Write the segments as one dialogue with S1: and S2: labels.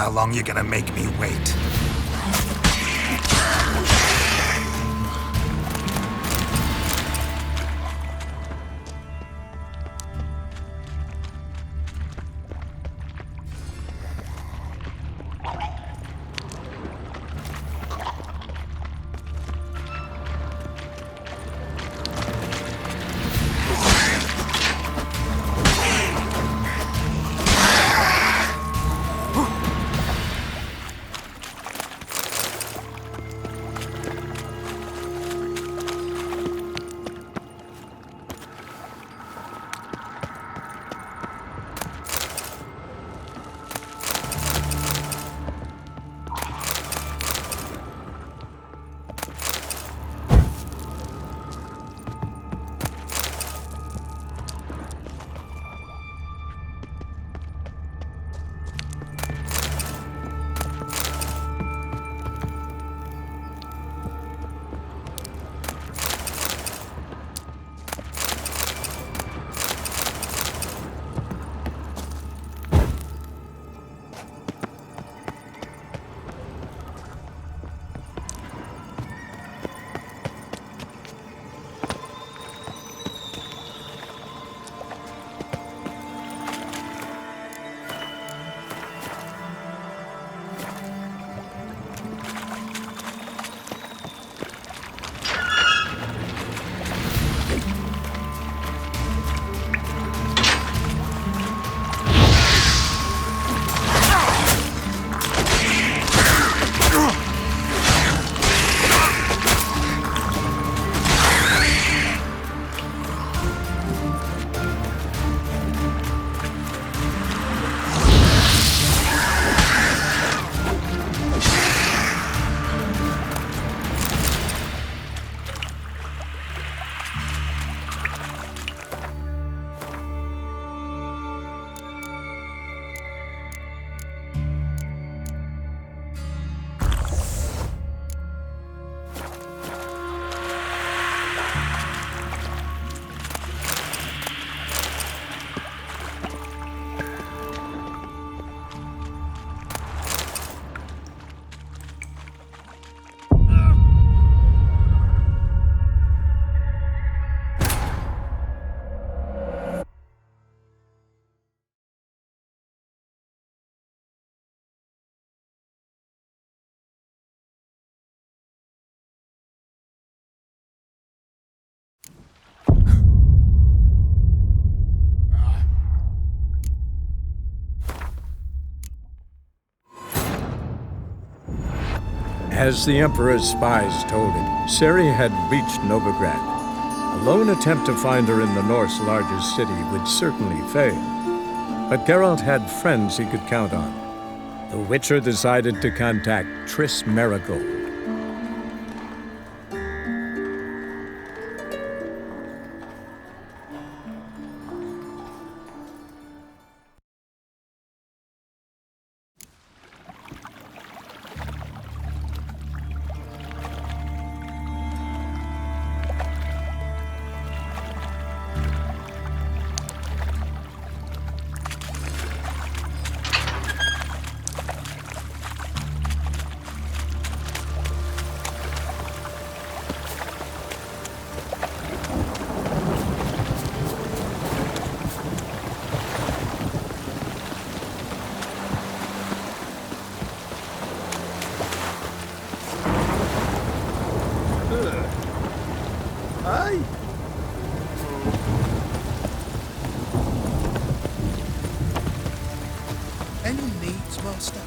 S1: how long you're gonna make me wait.
S2: As the Emperor's spies told him, Ciri had reached Novigrad. A lone attempt to find her in the North's largest city would certainly fail. But Geralt had friends he could count on. The Witcher decided to contact Triss Merigold.
S1: Any needs, Master?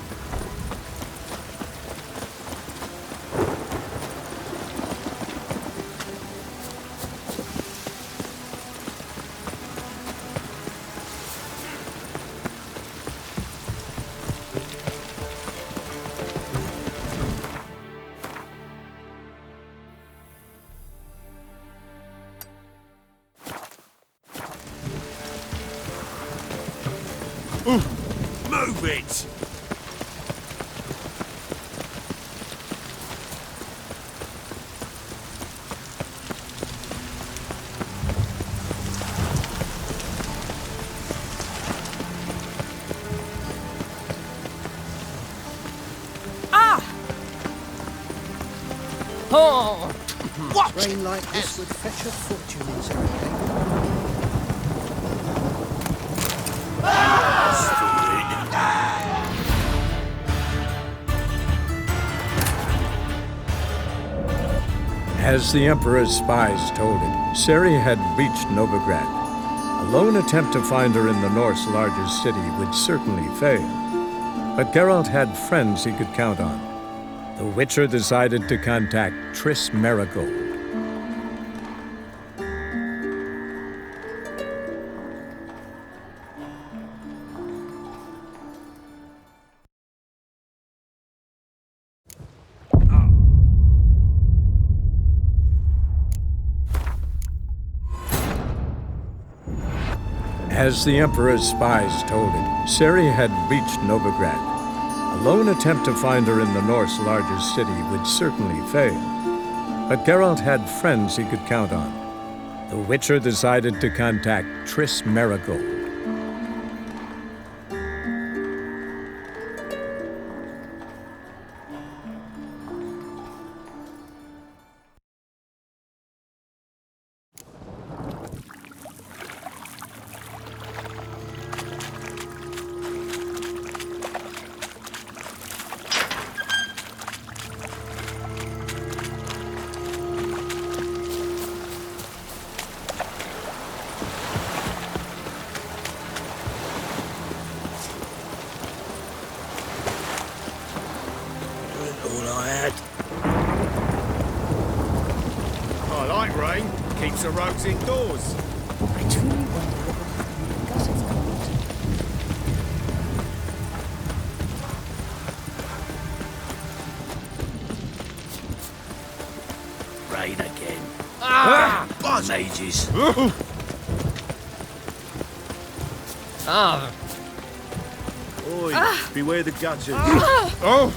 S3: Move it!
S1: What?
S3: Rain like this would fetch a fortune in Zerrikane.
S2: As the Emperor's spies told it, Ciri had reached Novigrad. A lone attempt to find her in the North's largest city would certainly fail. But Geralt had friends he could count on. The Witcher decided to contact Triss Merigold. As the Emperor's spies told it, Ciri had reached Novigrad. A lone attempt to find her in the North's largest city would certainly fail. But Geralt had friends he could count on. The Witcher decided to contact Triss Merigold.
S4: I like rain. Keeps the rogues indoors.
S5: I truly wonder what got its gold.
S6: Rain again.
S1: Buzz!
S6: Mages.
S4: Oi, beware the gutters.
S1: Oh!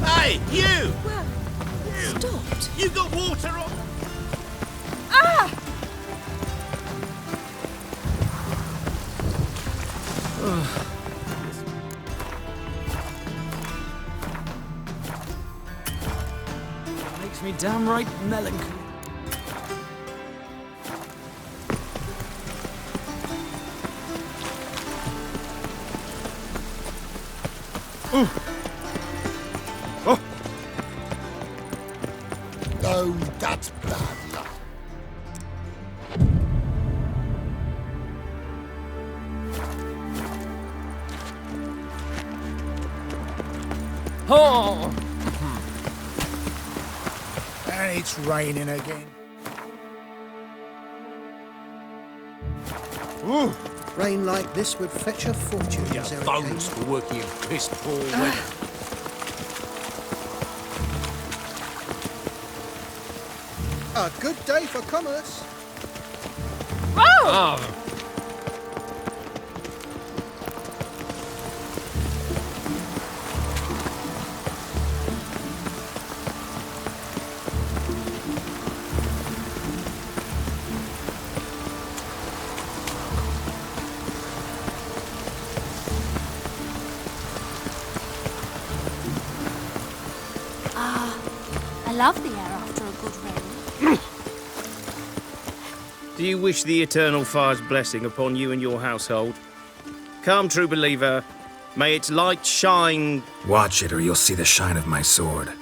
S4: Hey, you!
S5: Well, it stopped.
S4: You got water on?
S6: Makes me downright melancholy.
S1: No, that's bad luck. And it's raining again.
S3: Rain like this would fetch a fortune in Zerrikane.
S6: for working in piss poor weather.
S3: A good day for commerce.
S7: I love the air after a good rain.
S8: Do you wish the eternal fire's blessing upon you and your household? Come, true believer, may its light shine.
S9: Watch it or you'll see the shine of my sword.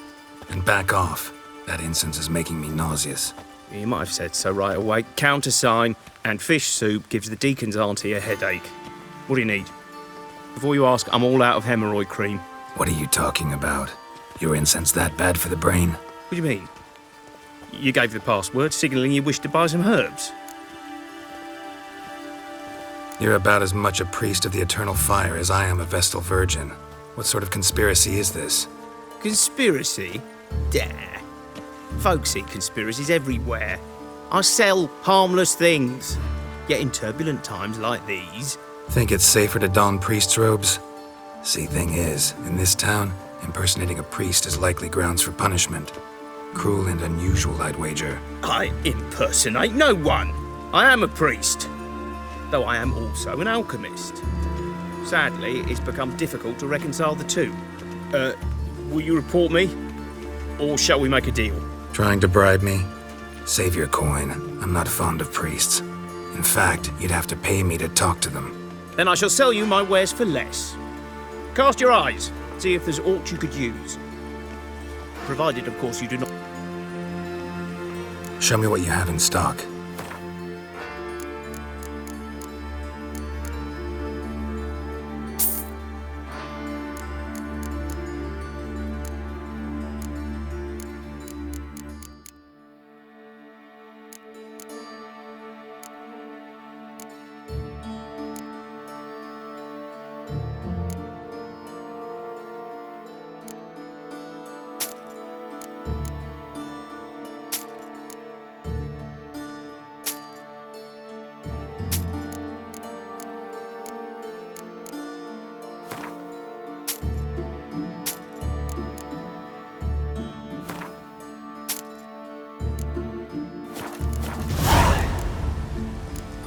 S9: And back off. That incense is making me nauseous.
S8: You might have said so right away. Countersign and fish soup gives the deacon's auntie a headache. What do you need? Before you ask, I'm all out of hemorrhoid cream.
S9: What are you talking about? Your incense that bad for the brain?
S8: What do you mean? You gave the password, signalling you wished to buy some herbs.
S9: You're about as much a priest of the eternal fire as I am a Vestal Virgin. What sort of conspiracy is this?
S8: Conspiracy? Dah. Folks see conspiracies everywhere. I sell harmless things. Yet in turbulent times like these...
S9: Think it's safer to don priest's robes? See, thing is, in this town, impersonating a priest is likely grounds for punishment. Cruel and unusual, I'd wager.
S8: I impersonate no one. I am a priest. Though I am also an alchemist. Sadly, it's become difficult to reconcile the two. Will you report me? Or shall we make a deal?
S9: Trying to bribe me? Save your coin. I'm not fond of priests. In fact, you'd have to pay me to talk to them.
S8: Then I shall sell you my wares for less. Cast your eyes. See if there's aught you could use. Provided, of course, you do not...
S9: Show me what you have in stock.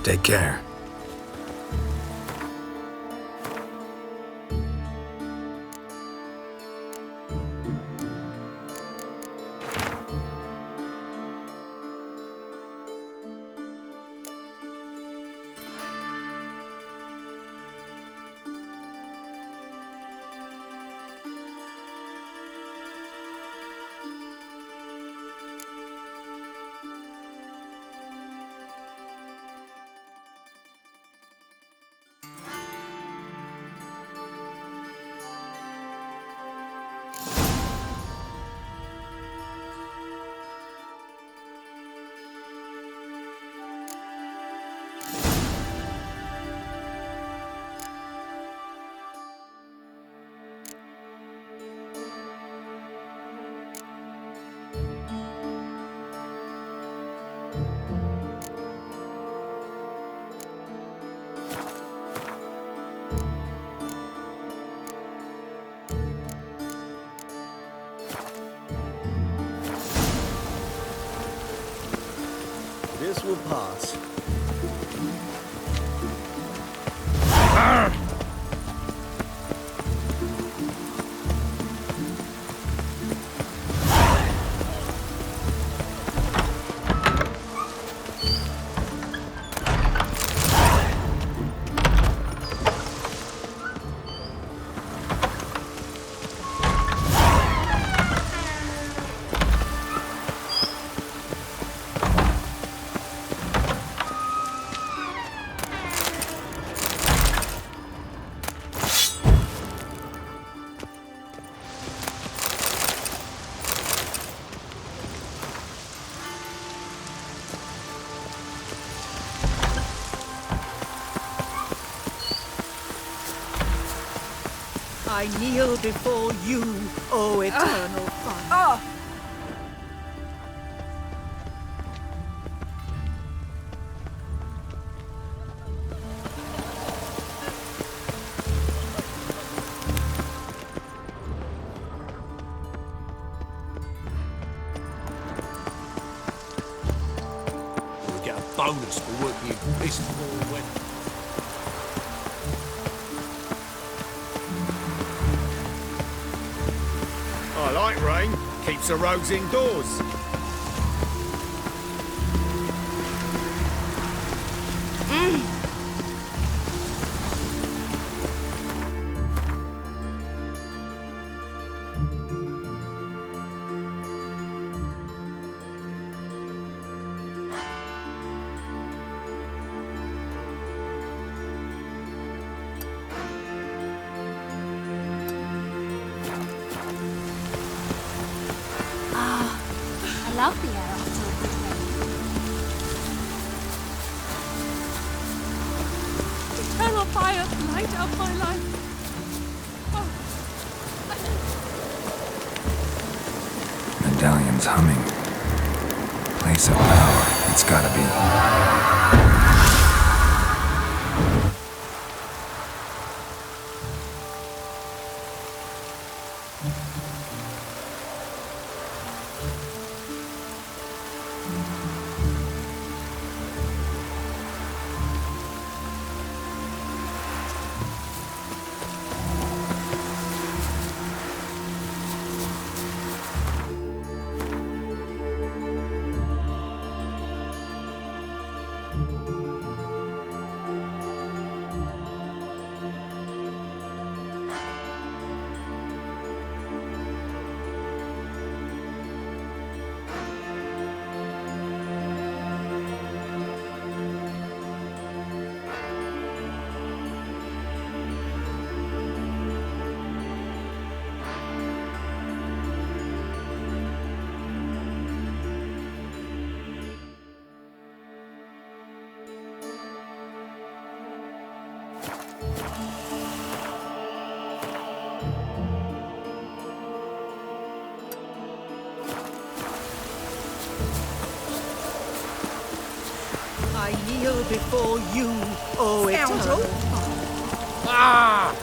S9: Take care.
S4: This will pass.
S5: I kneel before you, O eternal Father.
S6: We'll get a bonus for working in piss poor weather.
S4: I like rain. Keeps the rogues indoors.
S7: I love the air after a good rain.
S5: Eternal fire, light up my life.
S9: medallion's humming. Place of power, it's gotta be.
S3: I kneel before you, O
S7: Scoundrel.
S3: Eternal.
S8: Ah!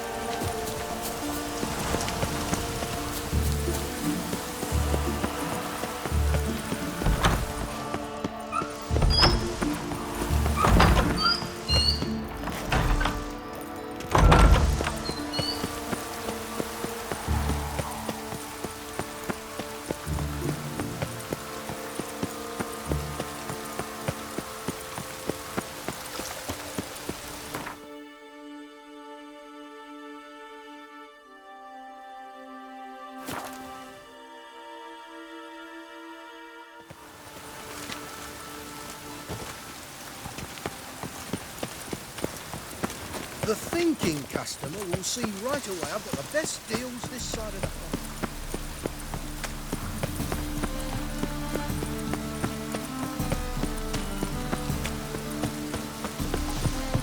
S1: The thinking customer will see right away I've got the best deals this side of the pond.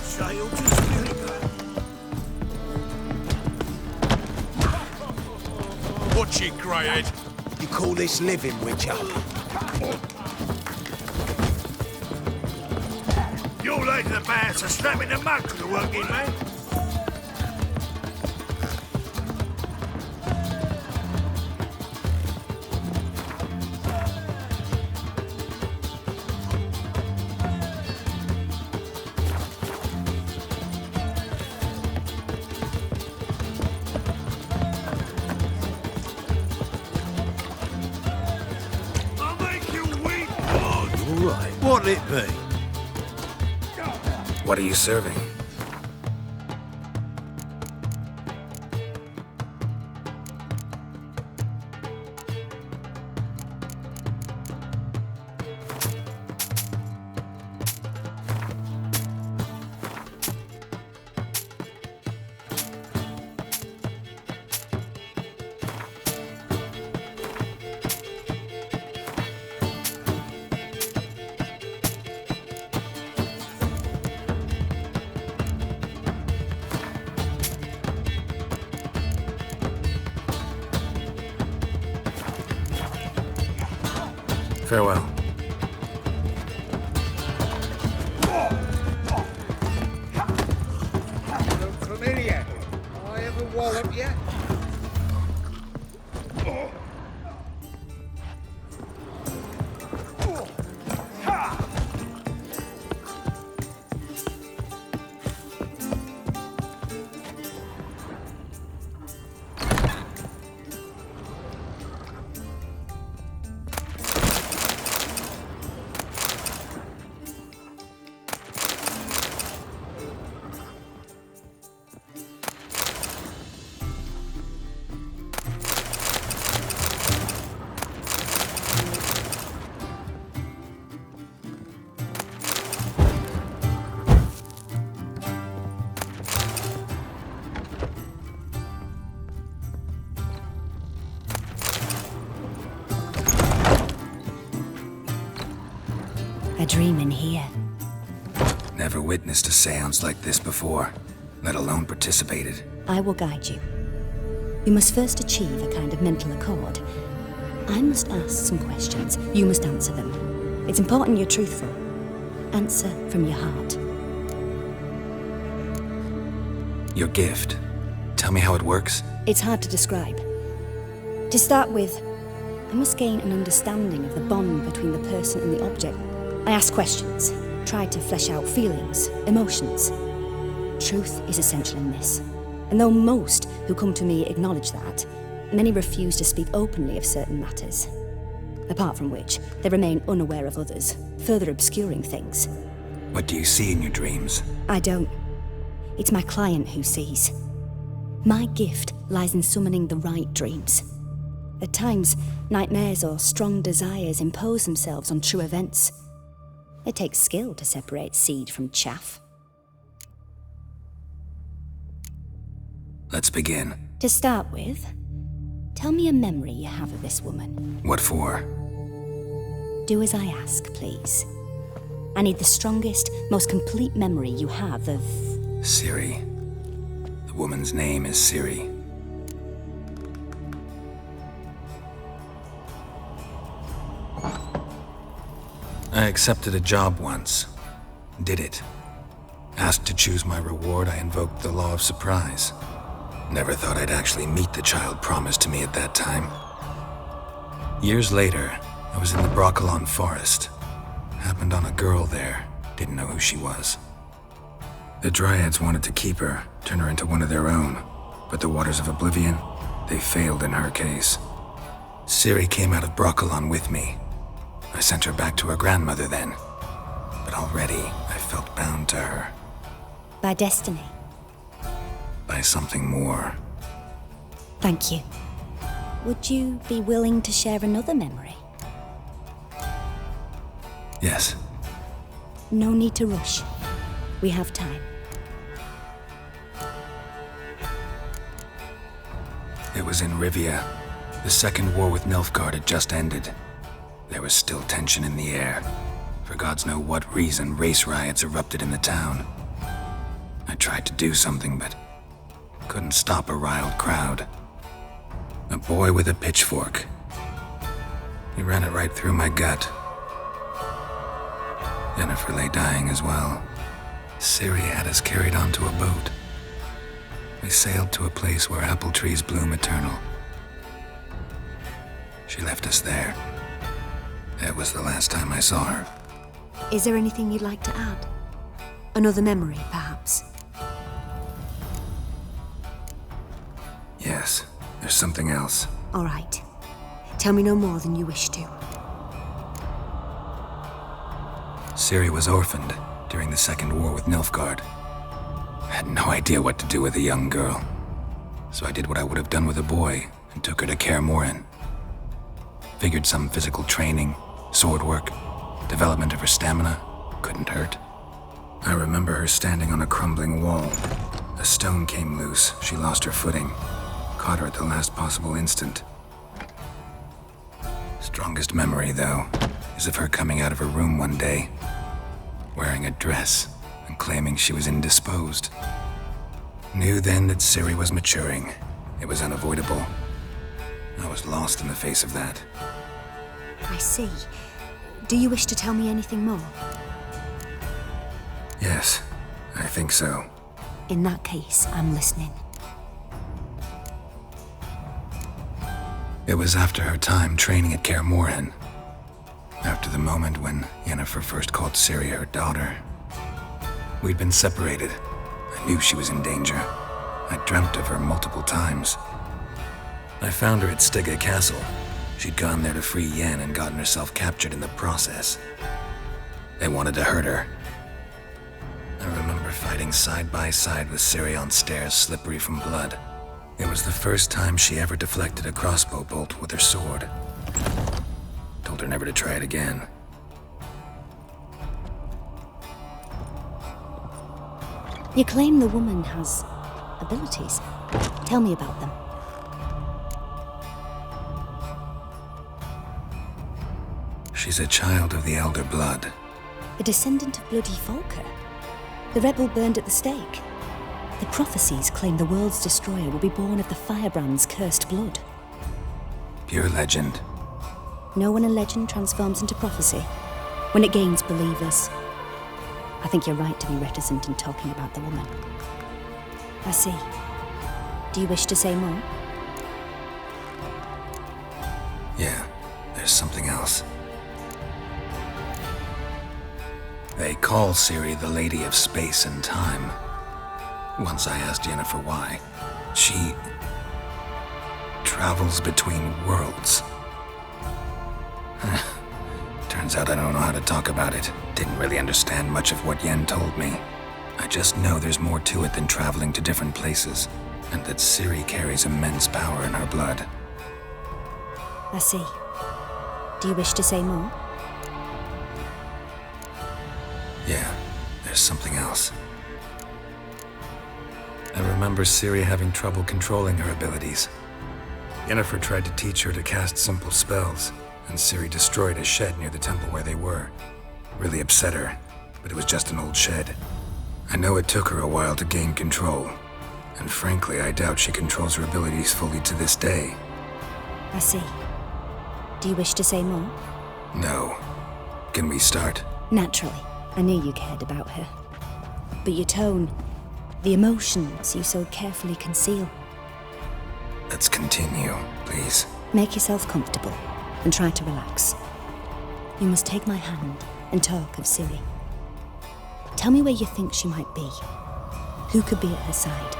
S6: Sail to Stirling. Watch it, Greyhead.
S1: You call this living, witch up?
S6: You're late to the band, so snap in the mug to the working man. I'll make you weep, God.
S1: All right. What'll it be?
S9: What are you serving? Farewell.
S1: Look familiar. I ever wallop yet?
S5: A dream in here.
S9: Never witnessed a seance like this before, let alone participated.
S5: I will guide you. You must first achieve a kind of mental accord. I must ask some questions. You must answer them. It's important you're truthful. Answer from your heart.
S9: Your gift. Tell me how it works.
S5: It's hard to describe. To start with, I must gain an understanding of the bond between the person and the object. I ask questions, try to flesh out feelings, emotions. Truth is essential in this. And though most who come to me acknowledge that, many refuse to speak openly of certain matters. Apart from which, they remain unaware of others, further obscuring things.
S9: What do you see in your dreams?
S5: I don't. It's my client who sees. My gift lies in summoning the right dreams. At times, nightmares or strong desires impose themselves on true events. It takes skill to separate seed from chaff.
S9: Let's begin.
S5: To start with, tell me a memory you have of this woman.
S9: What for?
S5: Do as I ask, please. I need the strongest, most complete memory you have of...
S9: Ciri. The woman's name is Ciri. I accepted a job once. Did it. Asked to choose my reward, I invoked the law of surprise. Never thought I'd actually meet the child promised to me at that time. Years later, I was in the Broccolon forest. Happened on a girl there. Didn't know who she was. The Dryads wanted to keep her, turn her into one of their own. But the Waters of Oblivion, they failed in her case. Ciri came out of Broccolon with me. I sent her back to her grandmother then. But already, I felt bound to her.
S5: By destiny.
S9: By something more.
S5: Thank you. Would you be willing to share another memory?
S9: Yes.
S5: No need to rush. We have time.
S9: It was in Rivia. The second war with Nilfgaard had just ended. There was still tension in the air. For gods know what reason, race riots erupted in the town. I tried to do something, but couldn't stop a riled crowd. A boy with a pitchfork. He ran it right through my gut. Yennefer lay dying as well. Ciri had us carried onto a boat. We sailed to a place where apple trees bloom eternal. She left us there. That was the last time I saw her.
S5: Is there anything you'd like to add? Another memory, perhaps?
S9: Yes, there's something else.
S5: All right. Tell me no more than you wish to.
S9: Ciri was orphaned during the Second War with Nilfgaard. I had no idea what to do with a young girl. So I did what I would have done with a boy and took her to Kaer Morhen. Figured some physical training, sword work, development of her stamina couldn't hurt. I remember her standing on a crumbling wall. A stone came loose. She lost her footing. Caught her at the last possible instant. Strongest memory, though, is of her coming out of her room one day, wearing a dress and claiming she was indisposed. Knew then that Ciri was maturing. It was unavoidable. I was lost in the face of that.
S5: I see. Do you wish to tell me anything more?
S9: Yes, I think so.
S5: In that case, I'm listening.
S9: It was after her time training at Kaer Morhen. After the moment when Yennefer first called Ciri her daughter. We'd been separated. I knew she was in danger. I dreamt of her multiple times. I found her at Stygga Castle. She'd gone there to free Yen and gotten herself captured in the process. They wanted to hurt her. I remember fighting side by side with Ciri on stairs slippery from blood. It was the first time she ever deflected a crossbow bolt with her sword. Told her never to try it again.
S5: You claim the woman has abilities. Tell me about them.
S9: She's a child of the Elder Blood.
S5: A descendant of bloody Volker. The rebel burned at the stake. The prophecies claim the world's destroyer will be born of the Firebrand's cursed blood.
S9: Pure legend.
S5: Know when a legend transforms into prophecy? When it gains believers? I think you're right to be reticent in talking about the woman. I see. Do you wish to say more?
S9: Yeah, there's something else. They call Ciri the Lady of Space and Time. Once I asked Yennefer why. She travels between worlds. Turns out I don't know how to talk about it. Didn't really understand much of what Yen told me. I just know there's more to it than traveling to different places, and that Ciri carries immense power in her blood.
S5: I see. Do you wish to say more?
S9: Yeah, there's something else. I remember Ciri having trouble controlling her abilities. Yennefer tried to teach her to cast simple spells, and Ciri destroyed a shed near the temple where they were. Really upset her, but it was just an old shed. I know it took her a while to gain control, and frankly, I doubt she controls her abilities fully to this day.
S5: I see. Do you wish to say more?
S9: No. Can we start?
S5: Naturally. I knew you cared about her. But your tone, the emotions you so carefully conceal.
S9: Let's continue, please.
S5: Make yourself comfortable and try to relax. You must take my hand and talk of Ciri. Tell me where you think she might be. Who could be at her side?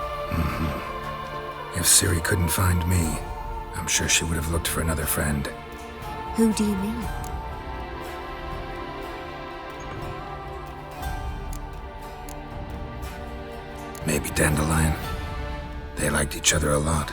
S9: If Ciri couldn't find me, I'm sure she would have looked for another friend.
S5: Who do you mean?
S9: Maybe Dandelion. They liked each other a lot.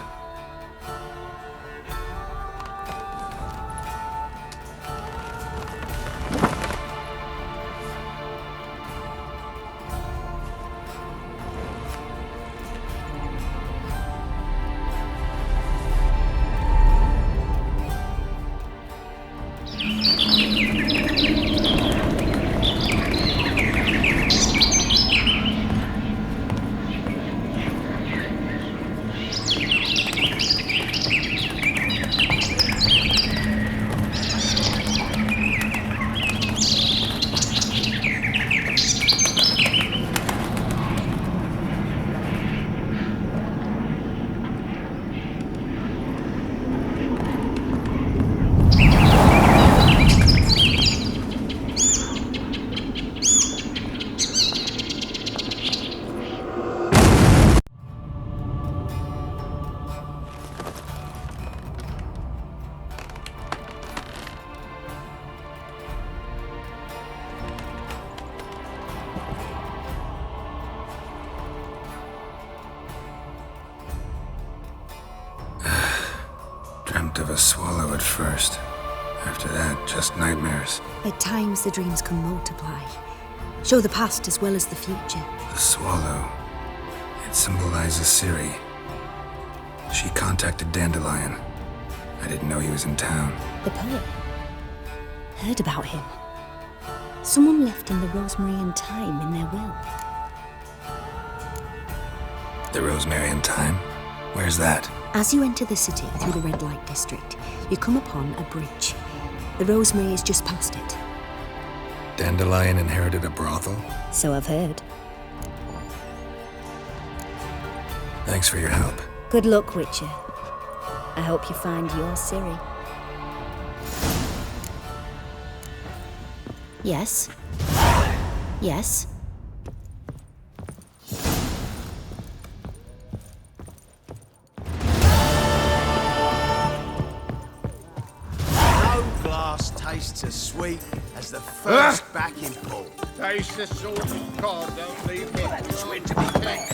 S9: Dreamt of a swallow at first. After that, just nightmares.
S5: At times the dreams can multiply. Show the past as well as the future.
S9: The swallow. It symbolizes Ciri. She contacted Dandelion. I didn't know he was in town.
S5: The poet. Heard about him. Someone left in the Rosemary and Thyme in their will.
S9: The Rosemary and Thyme? Where's that?
S5: As you enter the city through the red light district, you come upon a bridge. The Rosemary is just past it.
S9: Dandelion inherited a brothel?
S5: So I've heard.
S9: Thanks for your help.
S5: Good luck, Witcher. I hope you find your Ciri. Yes? Yes?
S1: No glass tastes as sweet as the first backing pull.
S4: Taste the salt and cod, don't leave me. It's meant to be clean.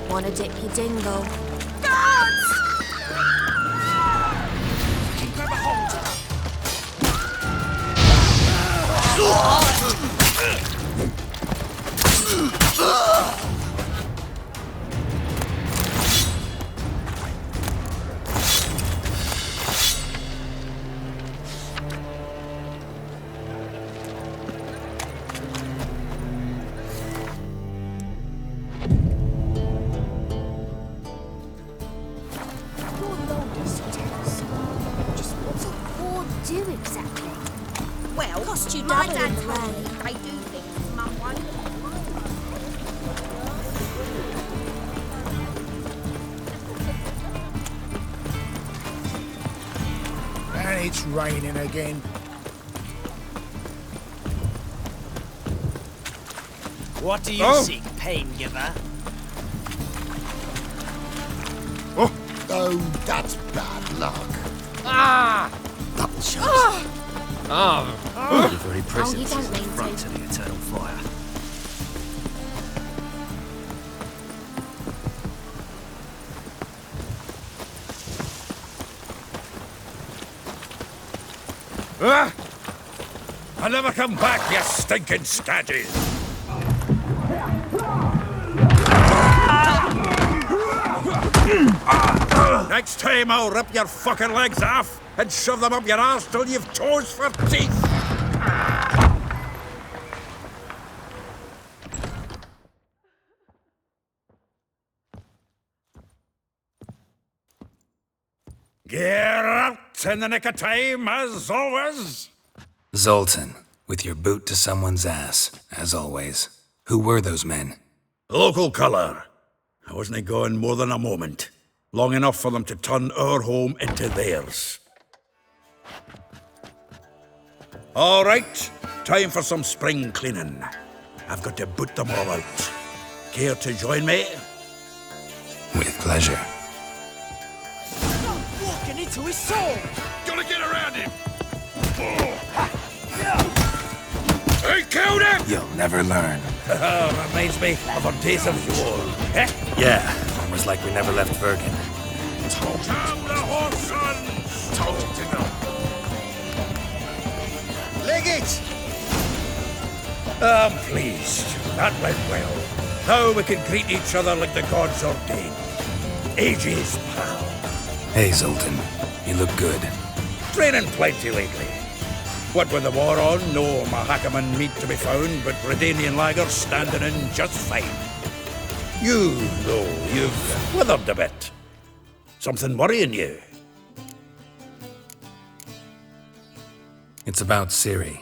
S7: Wanna dip your dingle? least you
S10: My
S7: dabble
S10: dad
S7: in the
S10: told
S7: way.
S10: me they do things, Mum won't.
S3: And it's raining again.
S11: What do you seek, pain giver?
S1: Oh, that's bad luck.
S3: Double shots.
S11: Your very presence
S7: you don't
S11: is the
S7: mean
S11: front
S7: to.
S11: to the eternal fire.
S4: I'll never come back, you stinking scadges! Next time I'll rip your fucking legs off and shove them up your arse till you've toes for teeth! Get out in the nick of time, as always!
S9: Zoltan, with your boot to someone's ass, as always. Who were those men?
S4: Local colour. I wasn't gone more than a moment. Long enough for them to turn our home into theirs. All right, time for some spring cleaning. I've got to boot them all out. Care to join me?
S9: With pleasure.
S11: Walking into his soul!
S4: Gonna get around him! I killed him!
S9: You'll never learn.
S4: Reminds me of our days of yore. Eh?
S9: Yeah, almost like we never left Bergen.
S4: Come the horse, sons! Told you to know.
S1: Leg it!
S4: I'm pleased. That went well. Now we can greet each other like the gods ordained. Ages, pal.
S9: Hey, Zoltan. You look good.
S4: Training plenty lately. What with the war on, no Mahakaman meat to be found, but Redanian lagers standing in just fine. You, though, you've withered a bit. Something worrying you?
S9: It's about Ciri.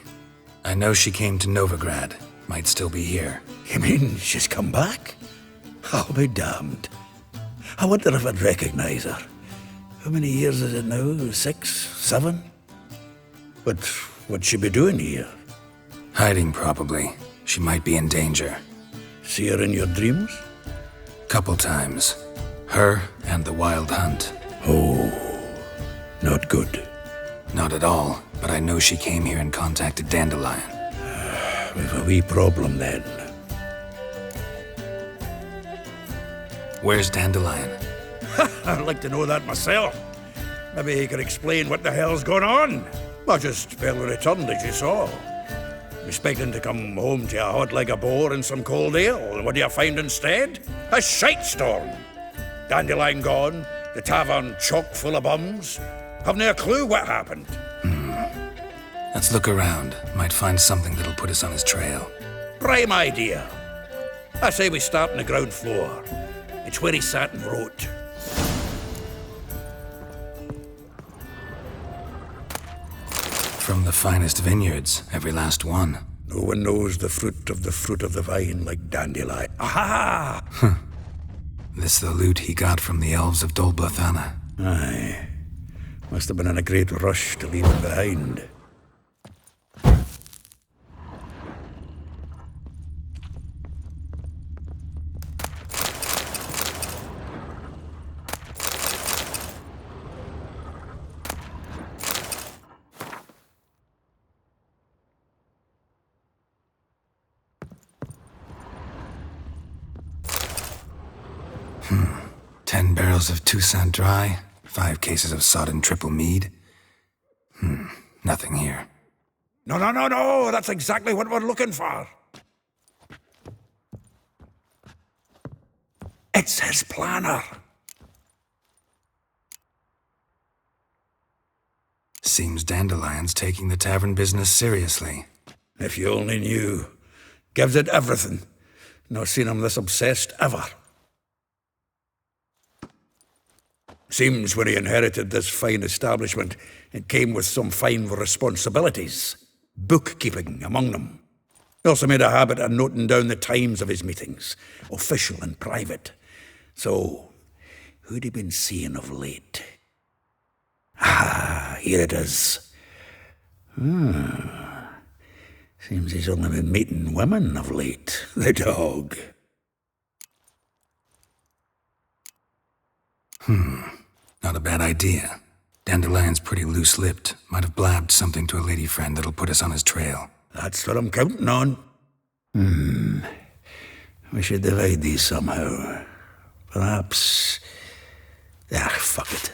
S9: I know she came to Novigrad. Might still be here.
S4: You mean she's come back? I'll be damned. I wonder if I'd recognize her. How many years is it now? 6, 7? But what'd she be doing here?
S9: Hiding, probably. She might be in danger.
S4: See her in your dreams?
S9: Couple times. Her and the Wild Hunt.
S4: Oh, not good.
S9: Not at all, but I know she came here and contacted Dandelion.
S4: We've a wee problem then.
S9: Where's Dandelion?
S4: I'd like to know that myself. Maybe he could explain what the hell's going on. I just barely returned, as you saw. Expecting to come home to a hot leg of boar and some cold ale, and what do you find instead? A shite storm. Dandelion gone, the tavern chock full of bums. Have no clue what happened.
S9: Let's look around. Might find something that'll put us on his trail.
S4: Prime idea. I say we start on the ground floor. It's where he sat and wrote.
S9: From the finest vineyards, every last one.
S4: No one knows the fruit of the vine like Dandelion. Aha!
S9: This the loot he got from the elves of Dol Blathanna.
S4: Aye. Must have been in a great rush to leave it behind.
S9: Hmm. 10 barrels of Toussaint Dry, 5 cases of sodden triple mead. Nothing here.
S4: No, that's exactly what we're looking for. It's his planner.
S9: Seems Dandelion's taking the tavern business seriously.
S4: If you only knew. Gives it everything. Not seen him this obsessed ever. Seems when he inherited this fine establishment, it came with some fine responsibilities. bookkeeping among them. He also made a habit of noting down the times of his meetings, official and private. So, who'd he been seeing of late? Ah, here it is. Seems he's only been meeting women of late, the dog.
S9: Not a bad idea. Dandelion's pretty loose-lipped. Might have blabbed something to a lady friend that'll put us on his trail.
S4: That's what I'm counting on. We should divide these somehow. Perhaps... fuck it.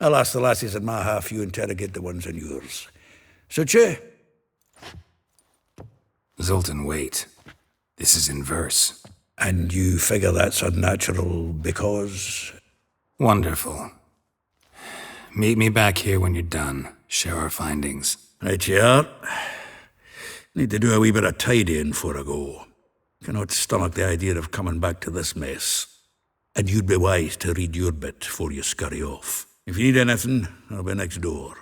S4: I'll ask the lassies in my half, you interrogate the ones in yours. Suit you?
S9: Zoltan, wait. This is in verse.
S4: And you figure that's unnatural because...
S9: Wonderful. Meet me back here when you're done. Share our findings.
S4: Right you are. Need to do a wee bit of tidying before I go. Cannot stomach the idea of coming back to this mess. And you'd be wise to read your bit before you scurry off. If you need anything, I'll be next door.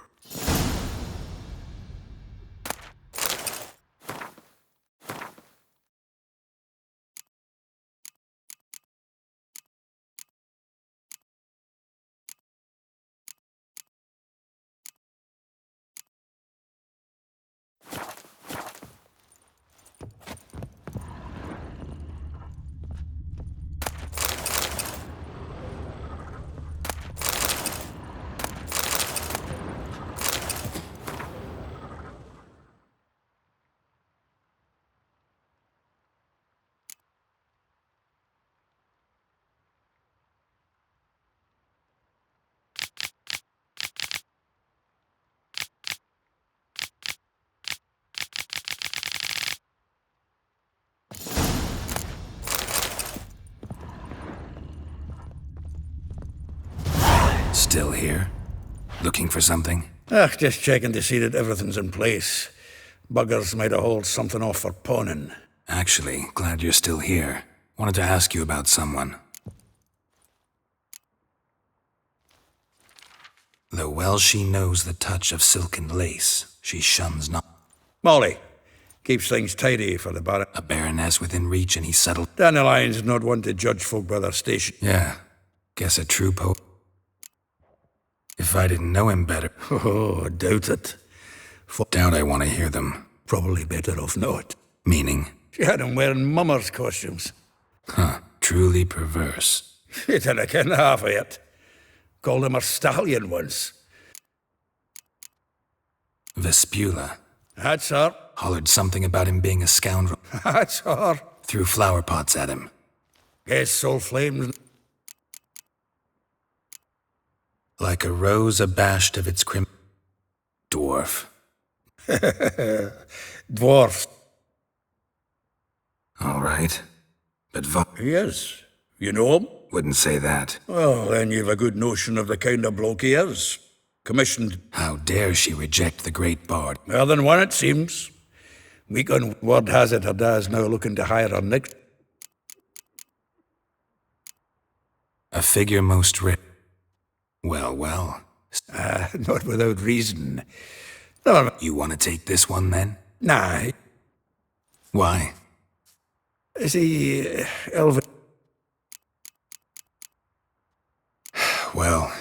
S9: Still here? Looking for something?
S4: Just checking to see that everything's in place. Buggers might have hauled something off for pawning.
S9: Actually, glad you're still here. Wanted to ask you about someone. Though well she knows the touch of silken lace, she shuns not.
S4: Molly. Keeps things tidy for the Baron.
S9: A baroness within reach and he settled.
S4: Dandelion's not one to judge folk by their station.
S9: Yeah, guess a true poet. If I didn't know him better.
S4: Oh, doubt it.
S9: Doubt I want to hear them.
S4: Probably better off not.
S9: Meaning?
S4: She had him wearing mummers' costumes.
S9: Huh, truly perverse.
S4: She didn't ken half of it. Called him a stallion once.
S9: Vespula.
S4: That's her.
S9: Hollered something about him being a scoundrel.
S4: That's her.
S9: Threw flower pots at him.
S4: Guess soul flames.
S9: Like a rose abashed of its dwarf.
S4: Dwarf.
S9: All right. But
S4: He is. You know him?
S9: Wouldn't say that.
S4: Well, then you've a good notion of the kind of bloke he is. Commissioned.
S9: How dare she reject the great bard?
S4: More than one, it seems. Weak on word has it her dad's now looking to hire her next.
S9: A figure most rare. Well.
S4: Not without reason. Never mind.
S9: You want to take this one, then?
S4: Nah.
S9: Why?
S4: Is he elven?
S9: Well,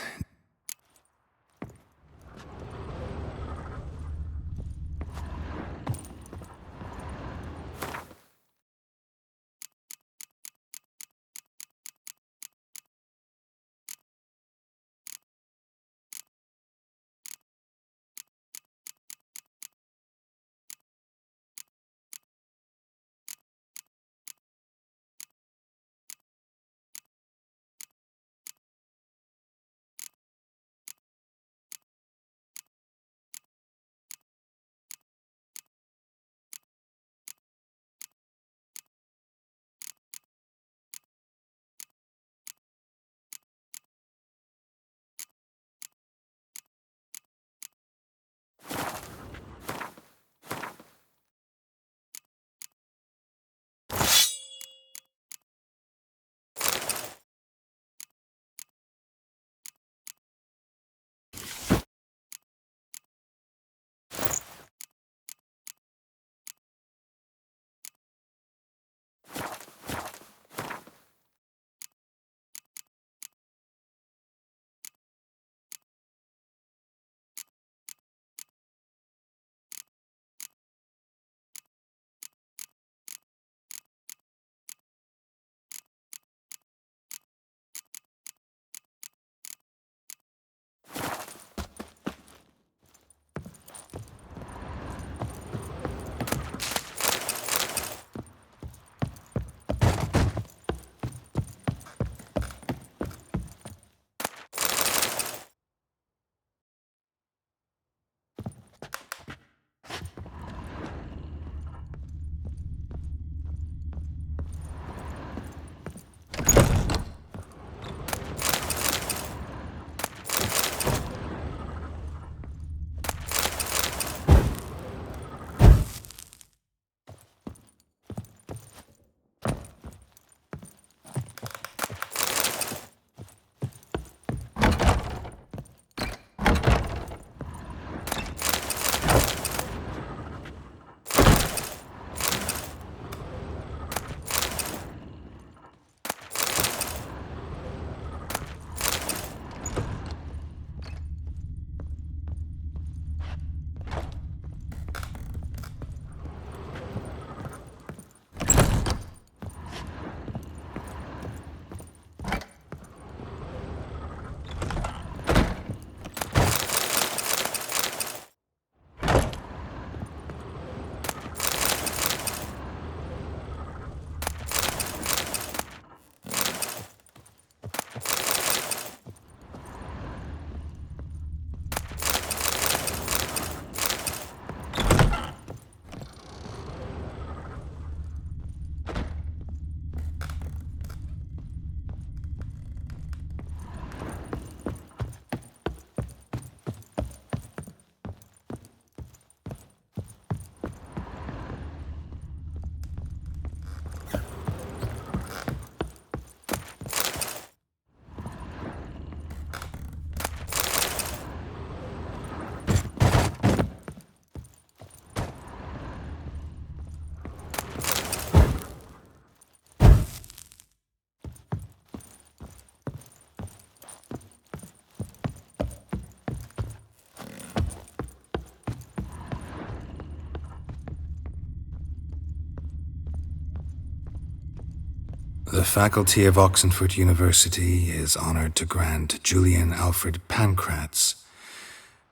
S9: The faculty of Oxenford University is honored to grant Julian Alfred Pancratz,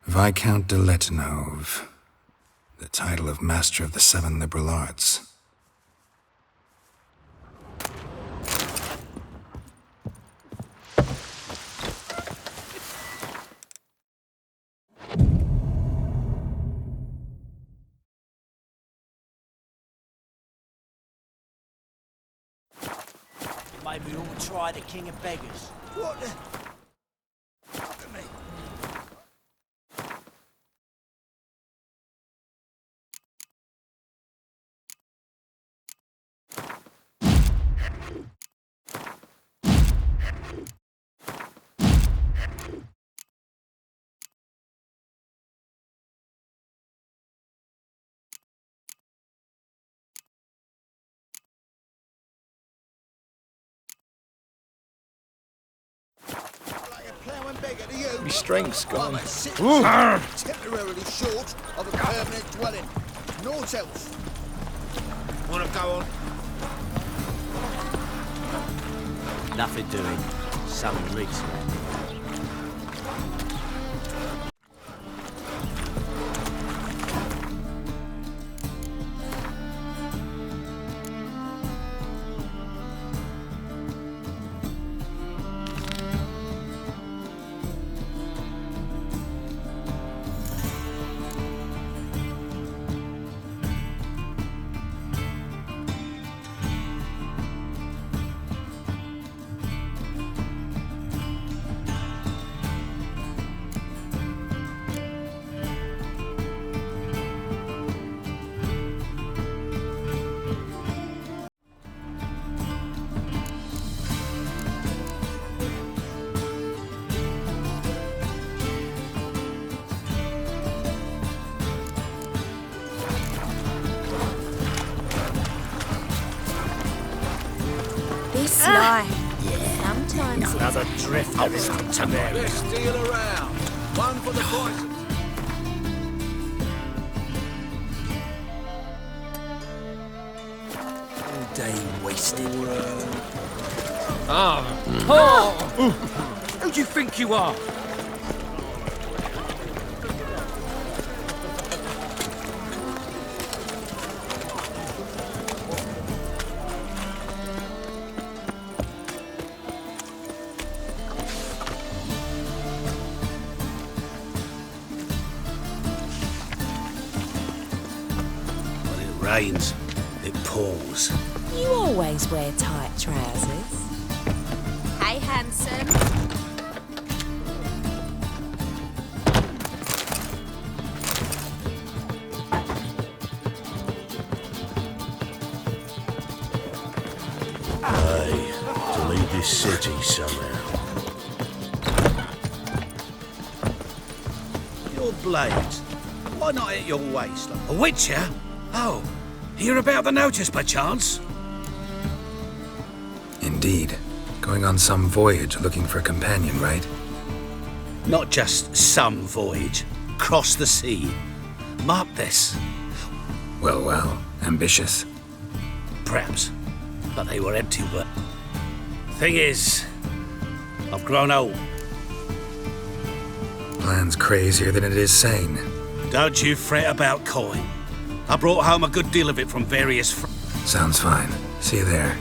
S9: Viscount de Letonov, the title of Master of the Seven Liberal Arts.
S11: Maybe we ought to try the King of Beggars.
S1: What the... Look at me.
S6: My strength's gone.
S1: Temporarily short of a permanent dwelling. Naught else. Wanna go on?
S11: Nothing doing. Something leaks.
S7: Sly. Sometimes
S11: Another drifter is to there.
S6: Let's steal around. One for the poison.
S11: All day wasted.
S6: Who do you think you are? Rains, it pours.
S12: You always wear tight trousers.
S7: Hey, handsome.
S6: To leave this city somehow.
S1: Your blades. Why not at your waist?
S4: A witcher? Oh, hear about the notice by chance?
S9: Indeed. Going on some voyage looking for a companion, right?
S4: Not just some voyage. Cross the sea. Mark this.
S9: Well, ambitious.
S4: Perhaps. But they were empty words. Thing is, I've grown old.
S9: Plan's crazier than it is sane.
S4: Don't you fret about coin. I brought home a good deal of it from various
S9: Sounds fine. See you there.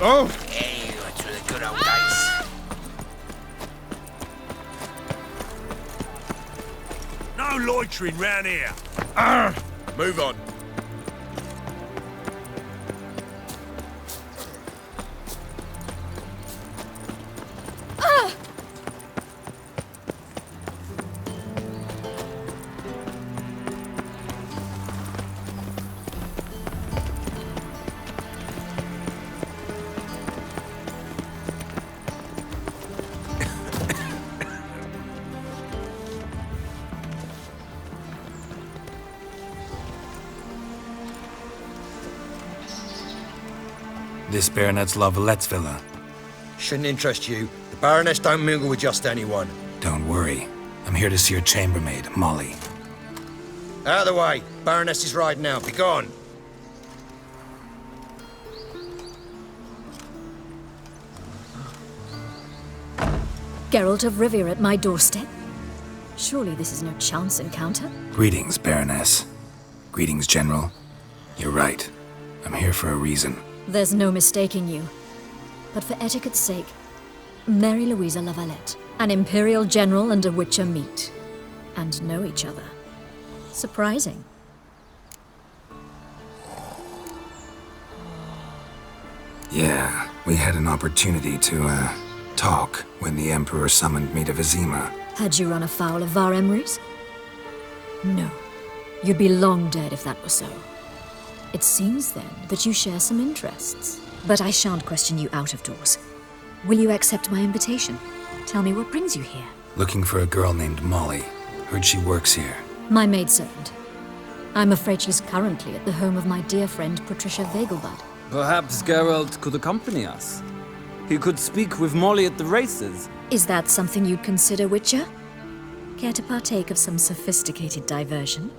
S6: Oh!
S11: Hey, what's for the good old days?
S6: No loitering round here. Move on.
S9: This Baronet's La Vallette's villa.
S13: Shouldn't interest you. The Baroness don't mingle with just anyone.
S9: Don't worry. I'm here to see your chambermaid, Molly.
S13: Out of the way. Baroness is riding out. Be gone.
S5: Geralt of Rivia at my doorstep? Surely this is no chance encounter?
S9: Greetings, Baroness. Greetings, General. You're right. I'm here for a reason.
S5: There's no mistaking you. But for etiquette's sake, Mary Louisa La Valette, an Imperial General and a Witcher meet. And know each other. Surprising.
S9: Yeah, we had an opportunity to, talk when the Emperor summoned me to Vizima.
S5: Had you run afoul of Var Emrys? No. You'd be long dead if that were so. It seems, then, that you share some interests. But I shan't question you out of doors. Will you accept my invitation? Tell me what brings you here.
S9: Looking for a girl named Molly. Heard she works here.
S5: My maidservant. I'm afraid she's currently at the home of my dear friend Patricia Vegelbud.
S14: Perhaps Geralt could accompany us. He could speak with Molly at the races.
S5: Is that something you'd consider, Witcher? Care to partake of some sophisticated diversion?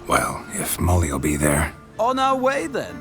S9: Well, if Molly'll be there.
S14: On our way, then.